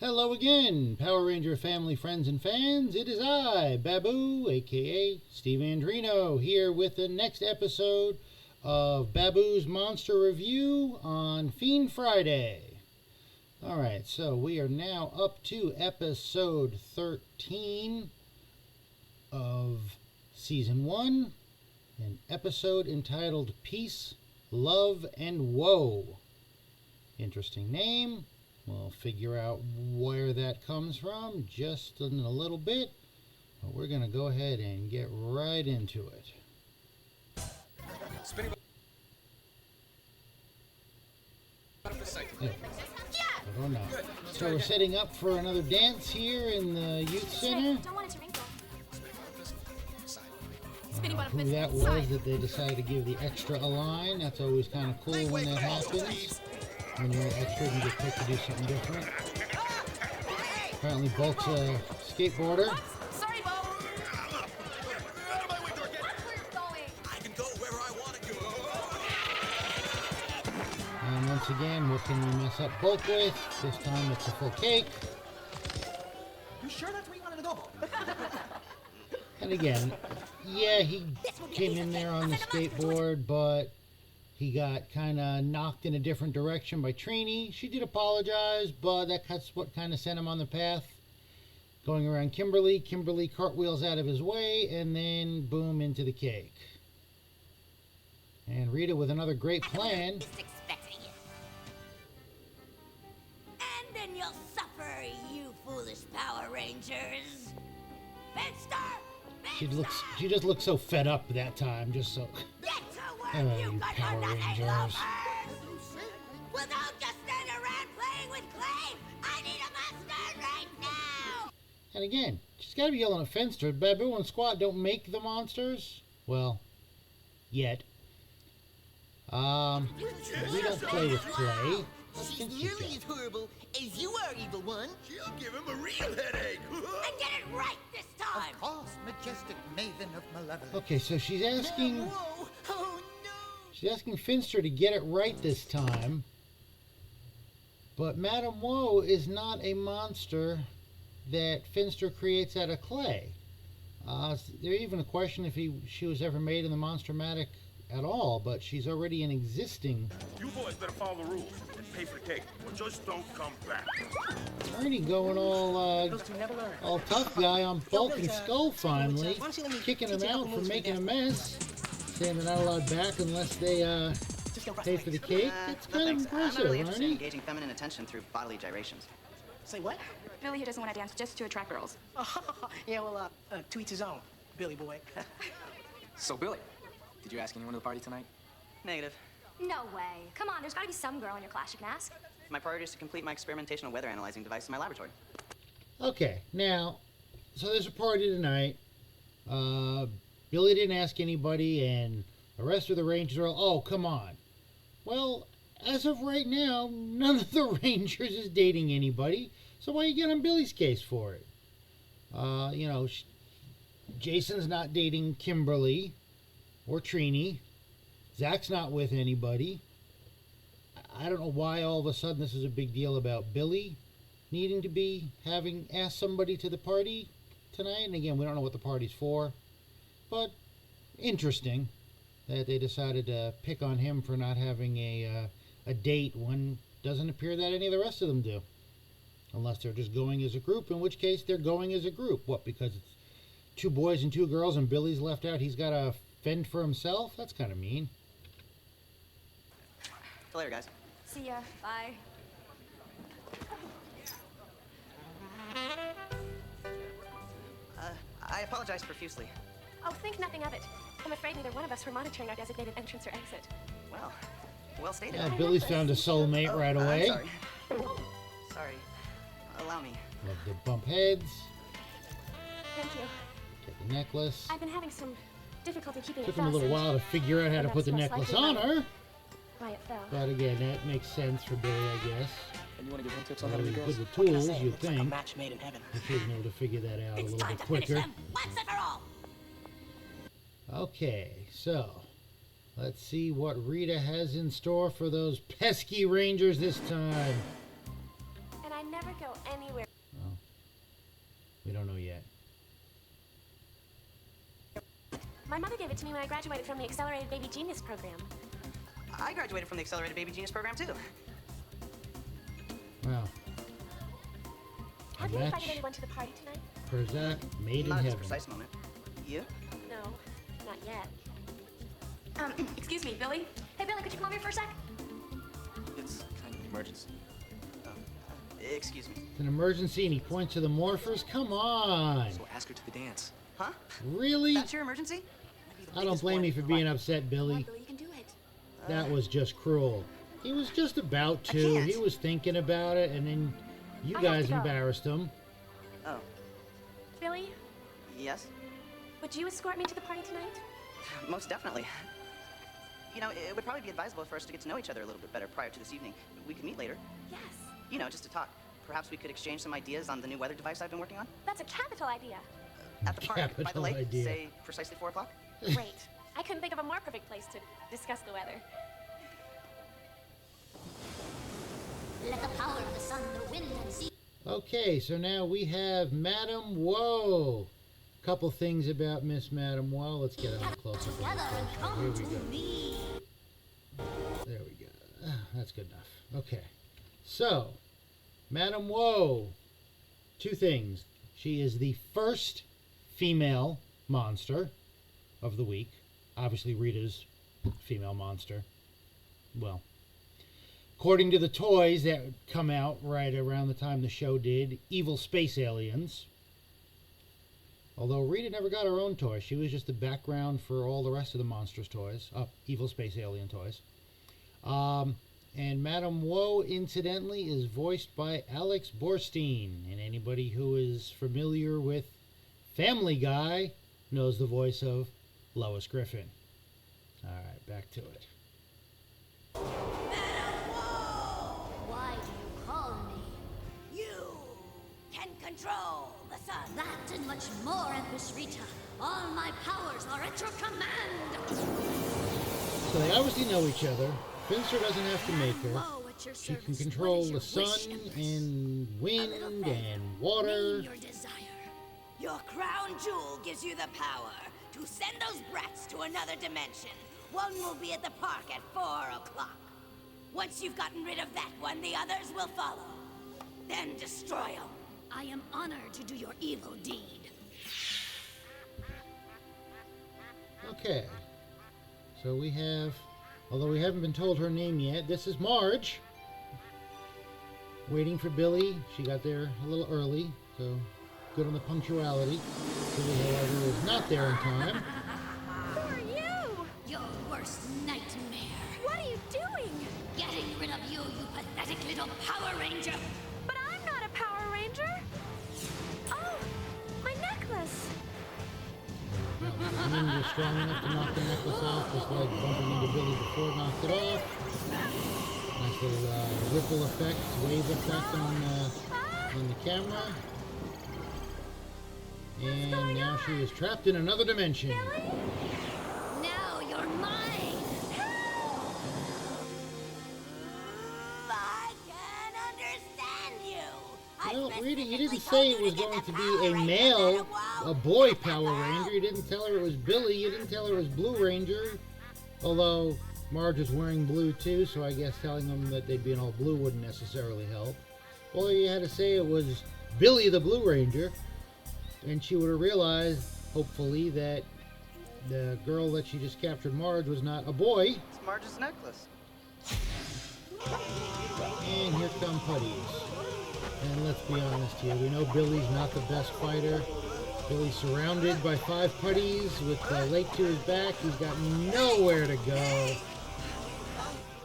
Hello again, Power Ranger family, friends, and fans. It is I, Baboo, aka Steve Andrino, here with the next episode of Baboo's Monster Review on Fiend Friday. Alright, so we are now up to episode 13 of Season 1, an episode entitled Peace, Love, and Woe. Interesting name. We'll figure out where that comes from just in a little bit, but we're going to go ahead and get right into it. Yeah. I don't know. So we're setting up for another dance here in the youth center. Who that was that they decided to give the extra a line. That's always kind of cool when that happens. When you're extra and get picked to do something different. Apparently Bulk's a skateboarder. Sorry, Bo. Out of my way, Dorket. I can go wherever I want to go. And once again, what can we mess up Bulk with? This time it's a full cake. You sure that's where you wanted to go? And again, yeah, he came in there on the skateboard, but he got kind of knocked in a different direction by Trini. She did apologize, but that's what kind of sent him on the path. Going around Kimberly. Kimberly cartwheels out of his way, and then boom, into the cake. And Rita with another great plan. Just expecting it. And then you'll suffer, you foolish Power Rangers. She just looks so fed up that time, just so. Get to work, Oh, you you guys Power are nothing Rangers. lovers. Well, don't just stand around playing with clay. I need a monster right now. And again, she's got to be yelling at Finster. Baboo and Squat don't make the monsters. Well, yet. We don't play with clay. She's nearly as horrible as you are, evil one. She'll give him a real headache. And get it right this time. Of course, majestic maven of malevolence. Okay, so she's asking. Whoa! Oh no! She's asking Finster to get it right this time. But Madame Woe is not a monster that Finster creates out of clay. There's even a question if she was ever made in the Monstermatic at all, but she's already an existing. You boys better follow the rules and pay for the cake, or just don't come back. Ernie going all tough guy on Bulk and Skull finally, kicking him out for making a mess, saying they're not allowed back unless they pay for the cake. That's kind of I'm not really impressive, interested in Ernie. engaging feminine attention through bodily gyrations. Say what? Billy here doesn't want to dance just to attract girls. Yeah, well, to each his own, Billy boy. So, Billy, did you ask anyone to the party tonight? Negative. No way. Come on, there's got to be some girl in your class you can ask. My priority is to complete my experimental weather analyzing device in my laboratory. Okay, now, so there's a party tonight. Billy didn't ask anybody, and the rest of the Rangers are all, oh, come on. Well, as of right now, none of the Rangers is dating anybody, so why you get on Billy's case for it? Jason's not dating Kimberly or Trini. Zach's not with anybody. I don't know why all of a sudden this is a big deal about Billy needing to be having asked somebody to the party tonight. And again, we don't know what the party's for, but interesting that they decided to pick on him for not having a date when doesn't appear that any of the rest of them do. Unless they're just going as a group, in which case they're going as a group. What, because it's 2 boys and 2 girls and Billy's left out, he's got to fend for himself? That's kind of mean. Till later, guys. See ya. Bye. I apologize profusely. Oh, think nothing of it. I'm afraid neither one of us were monitoring our designated entrance or exit. Well stated. Yeah, Billy's found a soulmate right away. I'm sorry. Sorry. Allow me. Love to bump heads. Thank you. Get the necklace. I've been having some difficulty keeping Took it him a little while to figure out how to put the necklace on her. Why it fell. But again, that makes sense for Billy, I guess. And you want to give him tips on how to be He's girls? good with tools, you'd It's like a think. match made in heaven. He should have been able to figure that out a It's little time bit to finish quicker. them once and for all. Okay, so let's see what Rita has in store for those pesky Rangers this time. And I never go anywhere. Well, we don't know yet. My mother gave it to me when I graduated from the Accelerated Baby Genius program. I graduated from the Accelerated Baby Genius program, too. Wow. Have you invited anyone to the party tonight? Prozac, made in Not at this heaven. precise moment. You? No, not yet. Excuse me, Billy? Hey, Billy, could you come over here for a sec? It's kind of an emergency. Excuse me. It's an emergency, and he points to the morphers. Come on. So ask her to the dance. Huh? Really? That's your emergency? I don't blame you for being upset, Billy. Billy, you can do it. That was just cruel. He was just about to. can't. He was thinking about it, and then you I have guys to go. embarrassed him. Oh, Billy, yes? would you escort me to the party tonight? Most definitely. You know, it would probably be advisable for us to get to know each other a little bit better prior to this evening. We could meet later. Yes. You know, just to talk. Perhaps we could exchange some ideas on the new weather device I've been working on. That's a capital idea. At the park, by the Capital lake, idea. say precisely 4 o'clock. Great. I couldn't think of a more perfect place to discuss the weather. Let the power of the sun, the wind, and sea. Okay, so now we have Madame Woe. Couple things about Miss Madame Woe. Let's get a closer. Together and Here come we to go. me. There we go. That's good enough. Okay. So, Madame Woe. Two things. She is the first female monster of the week. Obviously, Rita's female monster. Well, according to the toys that come out right around the time the show did, evil space aliens. Although Rita never got her own toy. She was just the background for all the rest of the monsters' toys. Evil space alien toys. And Madame Woe, incidentally, is voiced by Alex Borstein. And anybody who is familiar with Family Guy knows the voice of Lois Griffin. All right, back to it. Why do you call me? You can control the sun. That and much more, Empress Rita. All my powers are at your command. So they obviously know each other. Finster doesn't have to make her. Woe at your She can service. control What the is your wish, sun Empress? and wind and water. Name your desire. Your crown jewel gives you the power to send those brats to another dimension. One will be at the park at 4 o'clock. Once you've gotten rid of that one, the others will follow. Then destroy them. I am honored to do your evil deed. Okay. So we have, although we haven't been told her name yet, this is Marge. Waiting for Billy. She got there a little early, so good on the punctuality. Billy, however, is not there in time. Who are you? Your worst nightmare. What are you doing? Getting rid of you, you pathetic little Power Ranger. But I'm not a Power Ranger. Oh, my necklace. The ninja strong enough to knock the necklace off, just like bumping into Billy before it knocked it off. Nice little ripple effect, wave effect on the camera. And now she is trapped in another dimension. Now you're mine. I can understand you. Well, Rita, you didn't say it was going to be a male, a boy Power Ranger. You didn't tell her it was Billy. You didn't tell her it was Blue Ranger. Although Marge is wearing blue too, so I guess telling them that they'd be in all blue wouldn't necessarily help. All you had to say it was Billy the Blue Ranger, and she would have realized, hopefully, that the girl that she just captured, Marge, was not a boy. It's Marge's necklace. And here come putties. And let's be honest here, we know Billy's not the best fighter. Billy's surrounded by 5 putties with the lake to his back. He's got nowhere to go.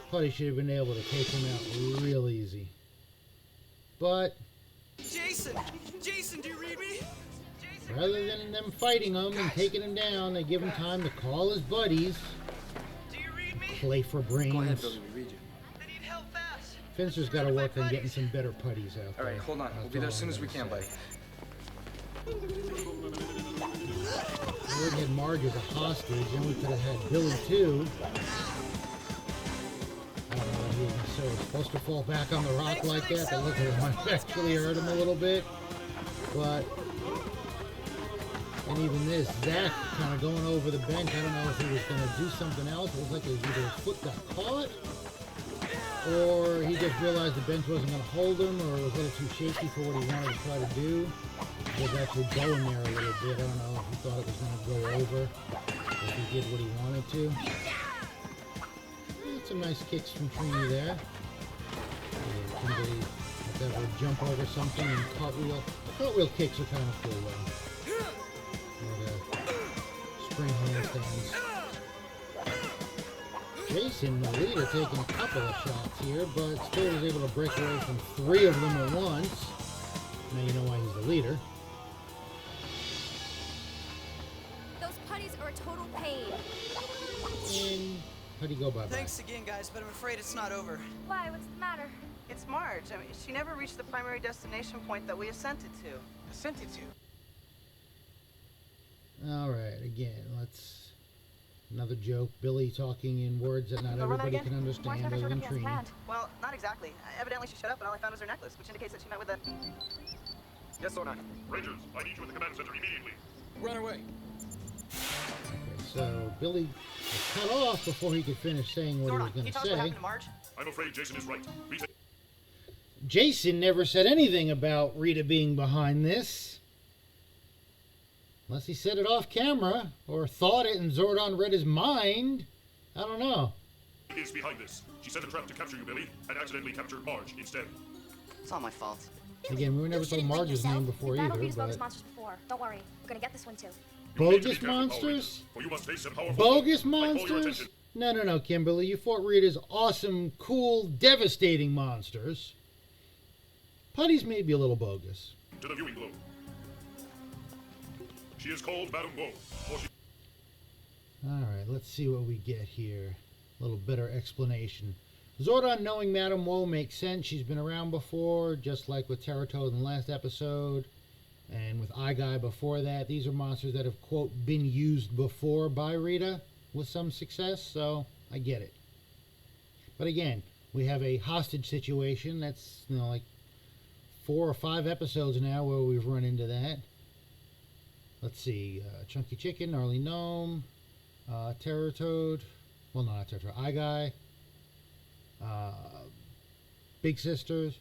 Putty should have been able to take him out real easy. But Jason! Jason, do you read me? rather than them fighting him and taking him down, they give him time to call his buddies. Do you read me? Play for brains. Go ahead, Billy, we read you. I need help fast. Finster's got to work on getting some better putties out there. All right, hold on. We'll That's be there all as soon I'm as we gonna can, say. buddy. We would have had Marge as a hostage, and we could have had Billy too. I don't know what he so it's supposed to fall back on the rock like that. That looked like it might actually hurt him a little bit. But, and even this, Zach kind of going over the bench. I don't know if he was going to do something else. It was like either his foot got caught, or he just realized the bench wasn't going to hold him, or it was a little too shaky for what he wanted to try to do. He was actually going there a little bit. I don't know if he thought it was going to go over, if he did what he wanted to. Some nice kicks from Trini there. Somebody like that would jump over something and cartwheel. Cartwheel kicks are kind of cool though. Spring handstands. Jason, the leader, taking a couple of shots here, but still was able to break away from 3 of them at once. Now you know why he's the leader. Those putties are a total pain. And how do you go by that? Thanks again, guys, but I'm afraid it's not over. Why? What's the matter? It's Marge. I mean, she never reached the primary destination point that we assented to. Assented to. Alright, again, let's... Another joke. Billy talking in words that not everybody can understand other than Trini. Well, not exactly. Evidently she shut up and all I found was her necklace, which indicates that she met with a... Yes or not? Rangers, I need you at the command center immediately. Run away. Okay, so Billy was cut off before he could finish saying what he was going to say. What happened to Marge? I'm afraid Jason is right. Rita... Jason never said anything about Rita being behind this. Unless he said it off camera, or thought it and Zordon read his mind. I don't know. Is behind this. She set a trap to capture you, Billy, and accidentally captured Marge instead. It's all my fault. Again, we were never told Marge's name before either, Battlefield bogus but... monsters before. Don't worry. We're gonna get this one too. Bogus monsters? Or you must face some powerful... Bogus I call your monsters? attention. No, Kimberly. You fought Rita's awesome, cool, devastating monsters. Putty's may be a little bogus. To the viewing globe. She is called Madame Woe. Alright, let's see what we get here. A little better explanation. Zordon knowing Madame Woe makes sense. She's been around before, just like with Teratoad in the last episode. And with Eye Guy before that. These are monsters that have, quote, been used before by Rita with some success, so I get it. But again, we have a hostage situation that's, you know, like 4 or 5 episodes now where we've run into that. Let's see, Chunky Chicken, Gnarly Gnome, Teratoad, well, not Teratoad, Eye Guy, Big Sisters,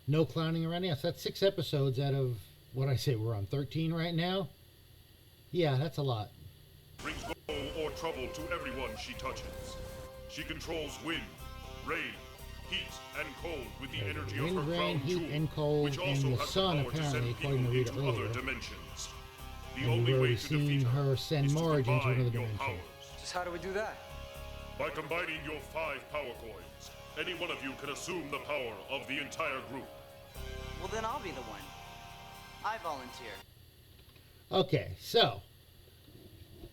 no clowning around. Yes, that's 6 episodes out of, what I say, we're on 13 right now? Yeah, that's a lot. Brings woe or trouble to everyone she touches. She controls wind, rain, heat, and cold with the energy of her Wind, rain, crown heat, jewel, and cold, which and also the has sun, the power to apparently, send according to people Rita into earlier. other dimensions. The And only we've way already to seen defeat her send is to Marge into combine another your dimension. powers. Just how do we do that? By combining your 5 power coins, any one of you can assume the power of the entire group. Well, then I'll be the one. I volunteer. Okay, so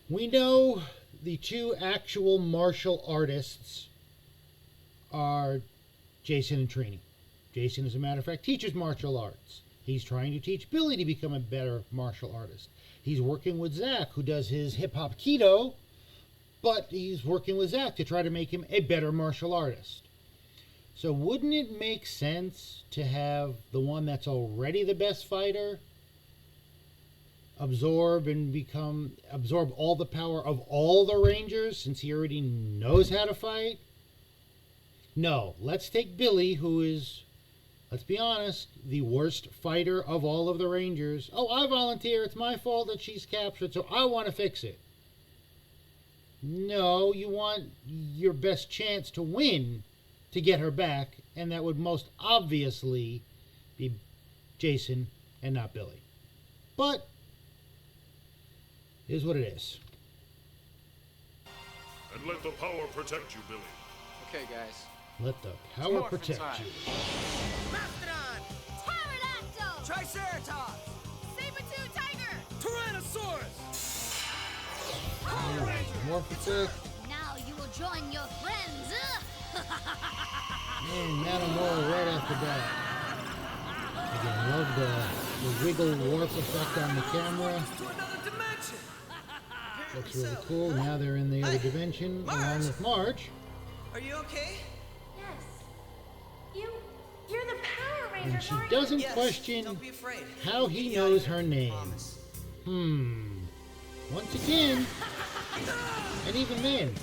we know the 2 actual martial artists are Jason and Trini. Jason, as a matter of fact, teaches martial arts. He's trying to teach Billy to become a better martial artist. He's working with Zach, who does his hip-hop keto, but he's working with Zach to try to make him a better martial artist. So wouldn't it make sense to have the one that's already the best fighter absorb all the power of all the Rangers, since he already knows how to fight? No, let's take Billy, who is, let's be honest, the worst fighter of all of the Rangers. Oh, I volunteer. It's my fault that she's captured, so I want to fix it. No, you want your best chance to win to get her back, and that would most obviously be Jason and not Billy. But it is what it is. And let the power protect you, Billy. Okay, guys. Let the power Morphin protect time. you. Mastodon! Pterodactyl! Triceratops! Saber-tooth tiger! Tyrannosaurus! Morphin. Now you will join your friends! And Madame Woe right after that. Again, love the wiggle warp effect on the camera. To another dimension! Looks really cool. Now they're in the other dimension along with Marge. Are you okay? Yes. And she doesn't question Don't be afraid. how he We'll knows get you her out of here, name. promise. Once again, and even then,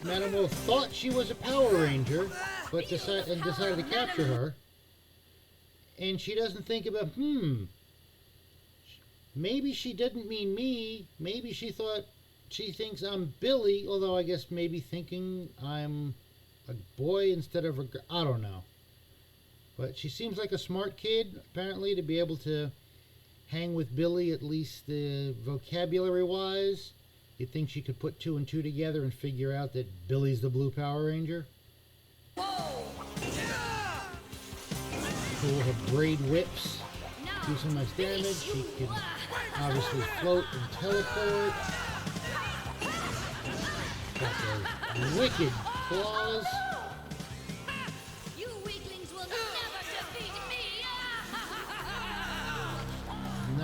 Madame Wolf thought she was a Power Ranger, but decided to capture her. And she doesn't think about, maybe she didn't mean me. Maybe she thinks I'm Billy, although I guess maybe thinking I'm a boy instead of a girl. I don't know. But she seems like a smart kid, apparently, to be able to hang with Billy, at least vocabulary-wise. You'd think she could put 2 and 2 together and figure out that Billy's the Blue Power Ranger. Cool, her braid whips do some nice damage. She can obviously float and teleport. Got those wicked claws. You weaklings will never defeat me.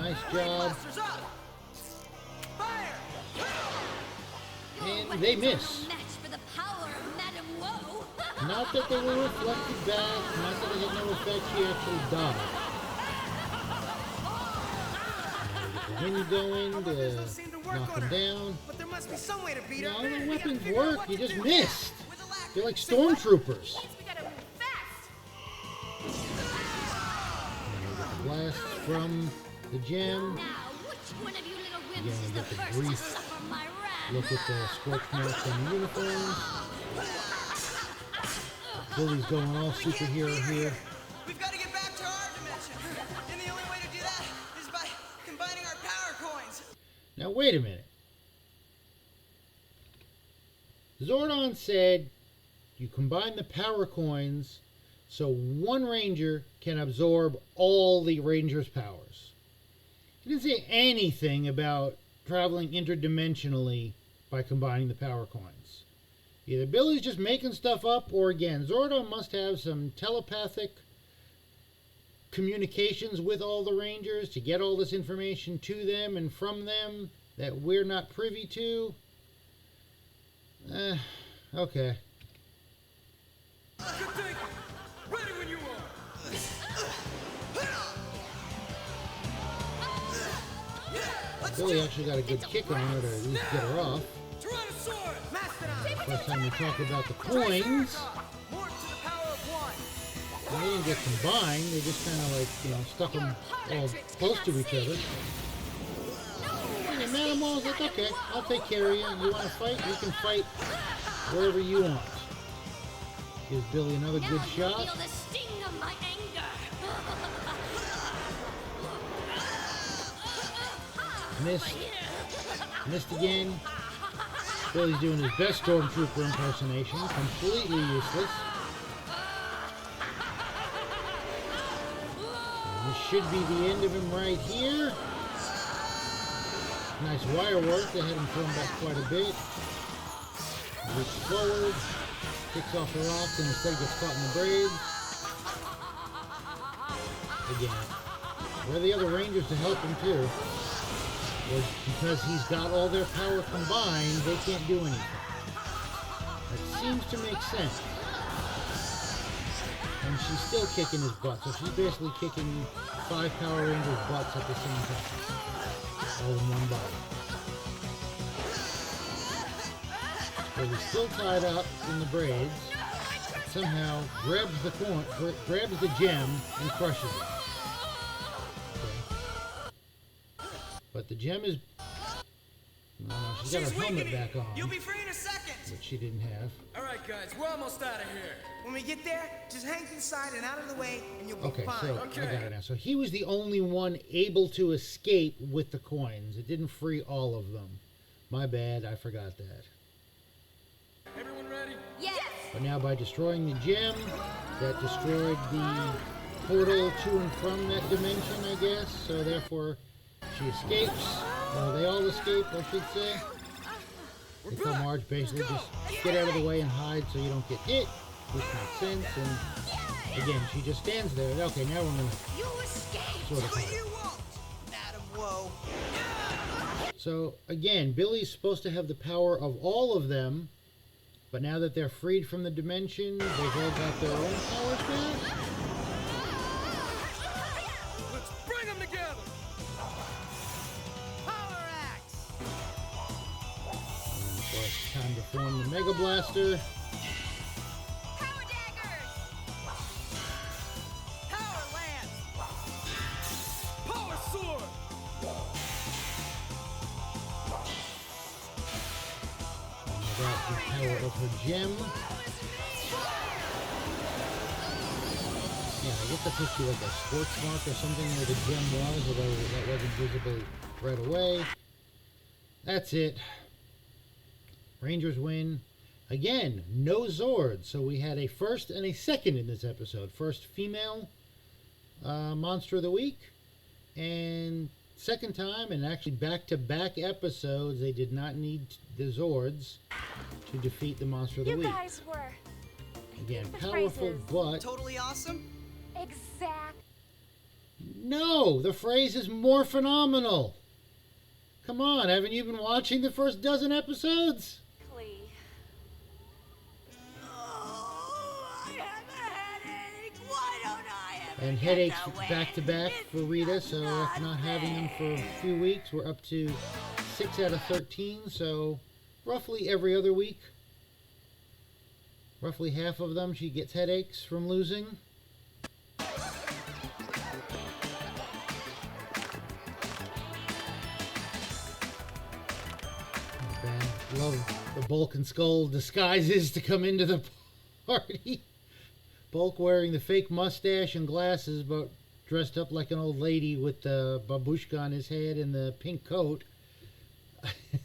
Nice job. And they miss. Match for the power of Madame Woe. Not that they were reflected back, not that it had no effect, she actually died. Now we get the wind going to knock them down. But there must be some way to beat her. No, the weapons work, you just missed. They're like stormtroopers. We gotta move fast. And we get the blast from the gem. Now, which one of you little Again, wimps we is the get the first to brief suffer my wrath? look at the scorch marks on the uniforms. Billy's going all superhero here. We've got to get back to our dimension. And the only way to do that is by combining our power coins. Now wait a minute. Zordon said you combine the power coins so one ranger can absorb all the ranger's powers. He didn't say anything about traveling interdimensionally by combining the power coins. Either Billy's just making stuff up, or again, Zordon must have some telepathic communications with all the Rangers to get all this information to them and from them that we're not privy to. Okay. Good thinking. Ready when you are. Billy actually got a good kick on her to at least get her off. Tyrannosaurus! Mastodon! First time we talk about the coins, More to the power of one. they didn't get combined, they just kind of like, stuck them all close to each other. And Madame Wall's like, okay, I'll take care of you. You want to fight? You can fight wherever you want. Gives Billy another good shot. Feel the sting of my anger. Missed. Missed again. Billy's doing his best Stormtrooper impersonation. Completely useless. And this should be the end of him right here. Nice wire work. They had him thrown back quite a bit. Reach forward. Kicks off the rocks and instead gets caught in the braids. Again. Where are the other Rangers to help him too? Was because he's got all their power combined, they can't do anything. That seems to make sense. And she's still kicking his butt, so she's basically kicking 5 Power Rangers' butts at the same time. All in one body. But he's still tied up in the braids. Somehow grabs the grabs the gem and crushes it. But the gem is... No, she's got her helmet back on, You'll be free in a second. which she didn't have. All right, guys, we're almost out of here. When we get there, just hang inside and out of the way, and you'll be Okay, fine. so I got it now. So he was the only one able to escape with the coins. It didn't free all of them. My bad, I forgot that. Everyone ready? Yes. But now by destroying the gem, that destroyed the portal to and from that dimension, I guess. So therefore, she escapes. They all escape, I should say. They tell Marge basically just get out of the way and hide so you don't get hit, which makes sense. And again, she just stands there. Okay, now we're gonna sort of hide. Madam Woe. So again, Billy's supposed to have the power of all of them, but now that they're freed from the dimension, they've all got their own powers back. Time to form the Mega Blaster. Power daggers! Power lance! Power sword! And that's the power of her gem. Yeah, I guess that puts you like a sports mark or something where the gem was, although that wasn't visible right away. That's it. Rangers win. Again, no Zords. So we had a first and a second in this episode. First female Monster of the Week. And second time, and actually back-to-back episodes, they did not need the Zords to defeat the Monster of the Week. You guys were... Again, the powerful, phrases. but... Totally awesome? Exact. No, the phrase is more phenomenal. Come on, haven't you been watching the first dozen episodes? Oh, I have a headache. Why don't I ever And get headaches to win? back to back for Rita, so after not having them for a few weeks, we're up to 6 out of 13, so roughly every other week. Roughly half of them she gets headaches from losing. Love the Bulk and Skull disguises to come into the party. Bulk wearing the fake mustache and glasses, but dressed up like an old lady with the babushka on his head and the pink coat.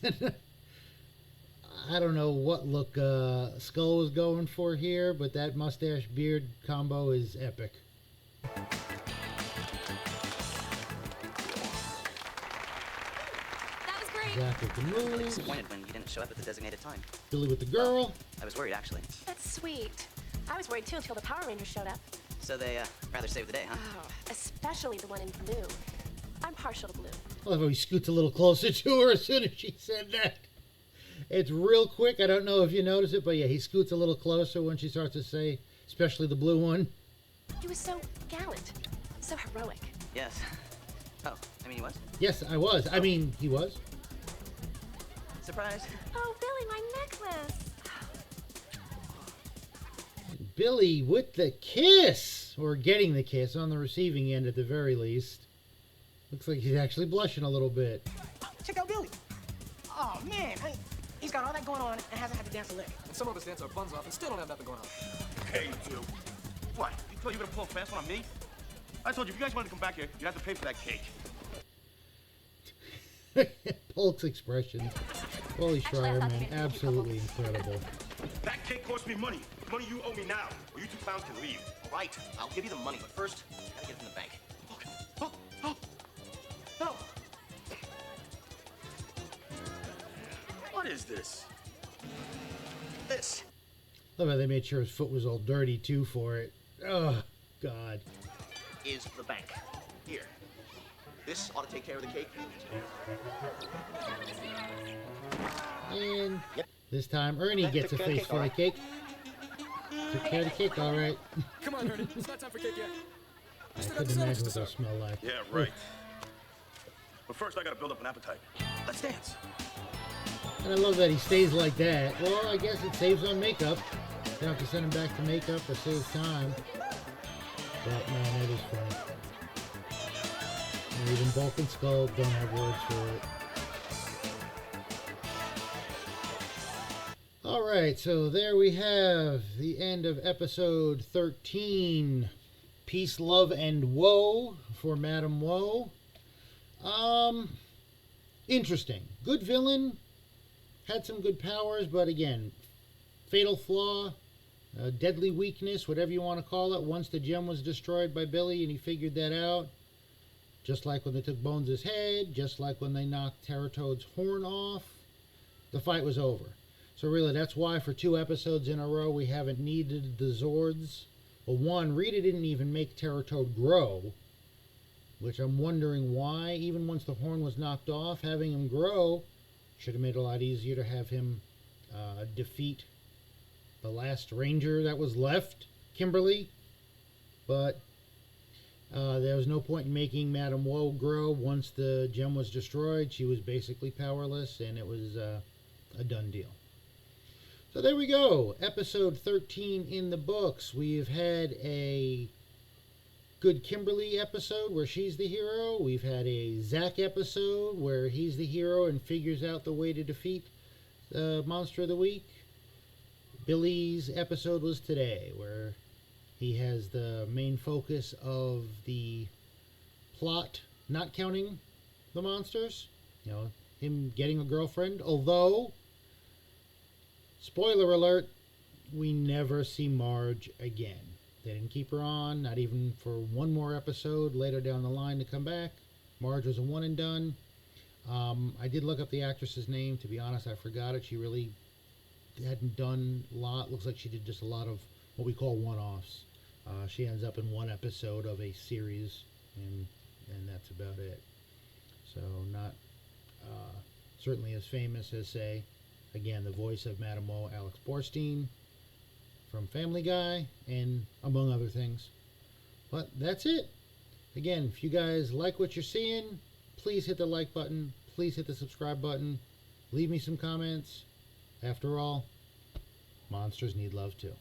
I don't know what look Skull was going for here, but that mustache beard combo is epic. Zach with the moves. Disappointed when you didn't show up at the designated time. Billy with the girl. I was worried, actually. That's sweet. I was worried too until the Power Rangers showed up. So they rather saved the day, huh? Oh, especially the one in blue. I'm partial to blue. I love how he scoots a little closer to her as soon as she said that. It's real quick. I don't know if you notice it, but yeah, he scoots a little closer when she starts to say, especially the blue one. He was so gallant, so heroic. Yes. Oh, I mean he was? Yes, I was. I mean, he was. Surprise. Oh, Billy, my necklace. Billy with the kiss, or getting the kiss on the receiving end at the very least. Looks like he's actually blushing a little bit. Check out Billy. Oh, man. He's got all that going on and hasn't had to dance a lick. And some of us dance our buns off and still don't have nothing going on. Hey, you two. What? You thought you were gonna pull a fast one on me? I told you, if you guys wanted to come back here, you'd have to pay for that cake. Polk's expression. Holy Schreier, man. Absolutely incredible. That cake cost me money. Money you owe me now, or you two clowns can leave. All right, I'll give you the money, but first, gotta get it from the bank. Oh, oh, no. What is this? This Love how they made sure his foot was all dirty too for it. Oh, God. is the bank. Here. This ought to take care of the cake. And this time Ernie gets a face full of cake. Took care of the cake, all right. Come on, Ernie. It's not time for cake yet. I couldn't imagine what they'll smell like. Yeah, right. But first, I gotta build up an appetite. Let's dance. And I love that he stays like that. Well, I guess it saves on makeup. You don't have to send him back to makeup or saves time. But man, that is funny. And even Bulk and Skull don't have words for it. Alright, so there we have the end of episode 13. Peace, Love, and Woe for Madame Woe. Interesting. Good villain. Had some good powers, but again, fatal flaw, deadly weakness, whatever you want to call it, once the gem was destroyed by Billy and he figured that out. Just like when they took Bones' head, just like when they knocked Terratoad's horn off, the fight was over. So really, that's why for 2 episodes in a row we haven't needed the Zords. Well, one, Rita didn't even make Terratoad grow, which I'm wondering why. Even once the horn was knocked off, having him grow should have made it a lot easier to have him defeat the last Ranger that was left, Kimberly. But there was no point in making Madame Woe grow. Once the gem was destroyed, she was basically powerless, and it was a done deal. So there we go. Episode 13 in the books. We've had a good Kimberly episode where she's the hero. We've had a Zack episode where he's the hero and figures out the way to defeat the Monster of the Week. Billy's episode was today, where he has the main focus of the plot, not counting the monsters. You know, him getting a girlfriend. Although, spoiler alert, we never see Marge again. They didn't keep her on, not even for one more episode later down the line to come back. Marge was a one and done. I did look up the actress's name. To be honest, I forgot it. She really hadn't done a lot. Looks like she did just a lot of what we call one-offs. She ends up in one episode of a series, and that's about it. So not certainly as famous as, say, again, the voice of Madame Mo, Alex Borstein from Family Guy, and among other things. But that's it. Again, if you guys like what you're seeing, please hit the like button. Please hit the subscribe button. Leave me some comments. After all, monsters need love too.